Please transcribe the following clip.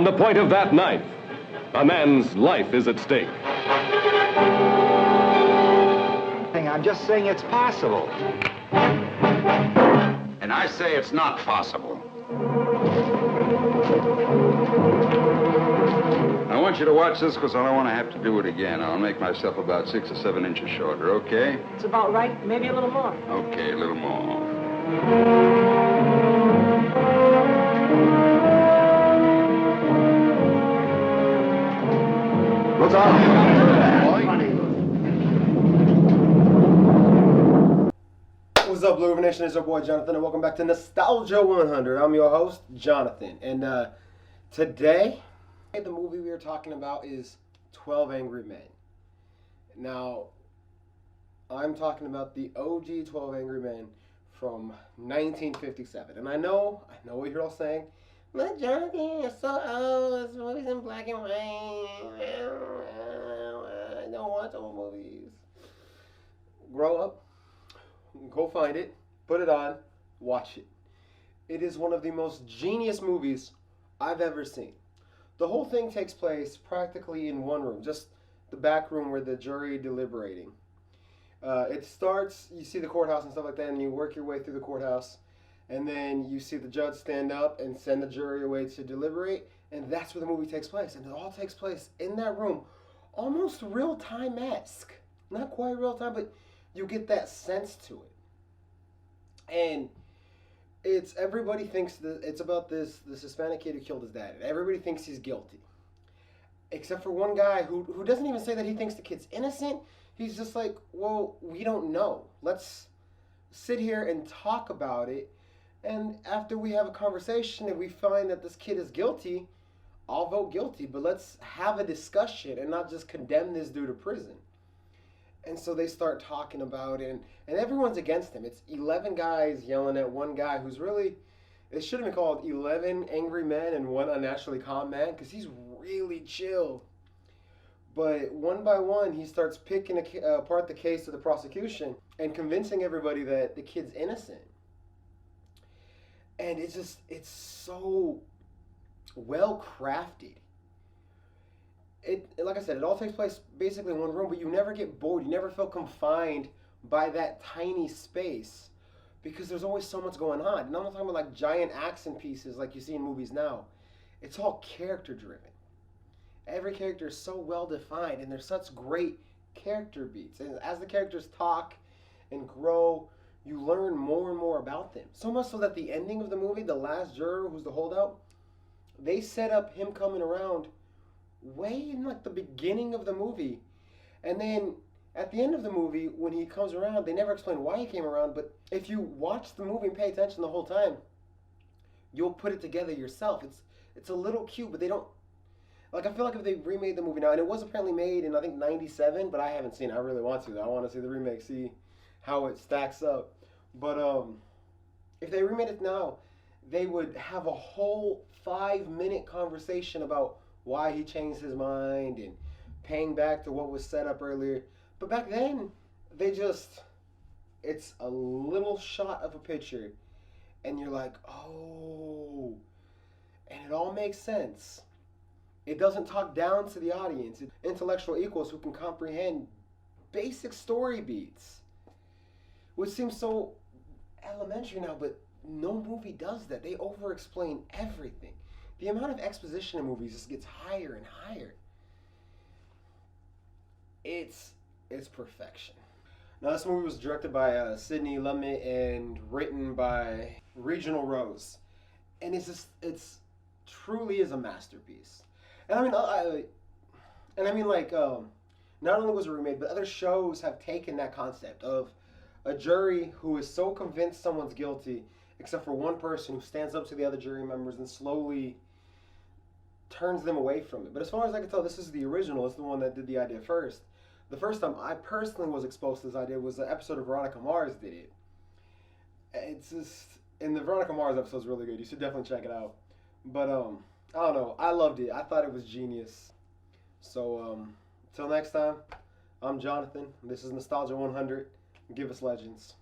On the point of that knife, a man's life is at stake. I'm just saying it's possible. And I say it's not possible. I want you to watch this because I don't want to have to do it again. I'll make myself about 6 or 7 inches shorter, okay? It's about right, maybe a little more. Okay, a little more. What's on? What's up, Blue River Nation? It's your boy Jonathan, and welcome back to Nostalgia 100. I'm your host, Jonathan, and today, the movie we are talking about is 12 Angry Men. Now, I'm talking about the OG 12 Angry Men from 1957, and I know what you're all saying. But Jonathan, it's so old. This movie's in black and white. I don't watch old movies. Grow up. Go find it, put it on, watch it. It is one of the most genius movies I've ever seen. The whole thing takes place practically in one room, just the back room where the jury deliberating. It starts, you see the courthouse and stuff like that, and you work your way through the courthouse, and then you see the judge stand up and send the jury away to deliberate, and that's where the movie takes place. And it all takes place in that room, almost real-time-esque. Not quite real-time, but you get that sense to it. And it's everybody thinks that it's about this Hispanic kid who killed his dad. And everybody thinks he's guilty. Except for one guy who doesn't even say that he thinks the kid's innocent. He's just like, well, we don't know. Let's sit here and talk about it. And after we have a conversation and we find that this kid is guilty, I'll vote guilty. But let's have a discussion and not just condemn this dude to prison. And so they start talking about it, and everyone's against him. It's 11 guys yelling at one guy who's really, it should have been called 11 Angry Men and One Unnaturally Calm Man, because he's really chill. But one by one, he starts picking apart the case of the prosecution and convincing everybody that the kid's innocent. And it's so well crafted. Like I said, it all takes place basically in one room, but you never get bored. You never feel confined by that tiny space because there's always so much going on. And I'm not talking about like giant action pieces like you see in movies now. It's all character driven. Every character is so well defined, and there's such great character beats. And as the characters talk and grow, you learn more and more about them. So much so that the ending of the movie, the last juror who's the holdout, they set up him coming around way in like the beginning of the movie, and then at the end of the movie when he comes around, they never explain why he came around, but if you watch the movie and pay attention the whole time, you'll put it together yourself. It's a little cute, but they don't, like, I feel like if they remade the movie now, and it was apparently made in I think 97, but I haven't seen it. I really want to. I want to see the remake, see how it stacks up. But if they remade it now, they would have a whole 5-minute conversation about why he changed his mind and paying back to what was set up earlier. But back then, it's a little shot of a picture, and you're like, oh, and it all makes sense. It doesn't talk down to the audience. It's intellectual equals who can comprehend basic story beats, which seems so elementary now, but no movie does that. They over-explain everything. The amount of exposition in movies just gets higher and higher. It's perfection. Now, this movie was directed by Sidney Lumet and written by Reginald Rose, and it's truly is a masterpiece. And I mean, not only was it remade, but other shows have taken that concept of a jury who is so convinced someone's guilty, except for one person who stands up to the other jury members and slowly turns them away from it. But as far as I can tell, this is the original. It's the one that did the idea first. The first time I personally was exposed to this idea was an episode of Veronica Mars did it. It's just, and the Veronica Mars episode is really good. You should definitely check it out. But I don't know. I loved it. I thought it was genius. So till next time, I'm Jonathan. This is Nostalgia 100. Give us legends.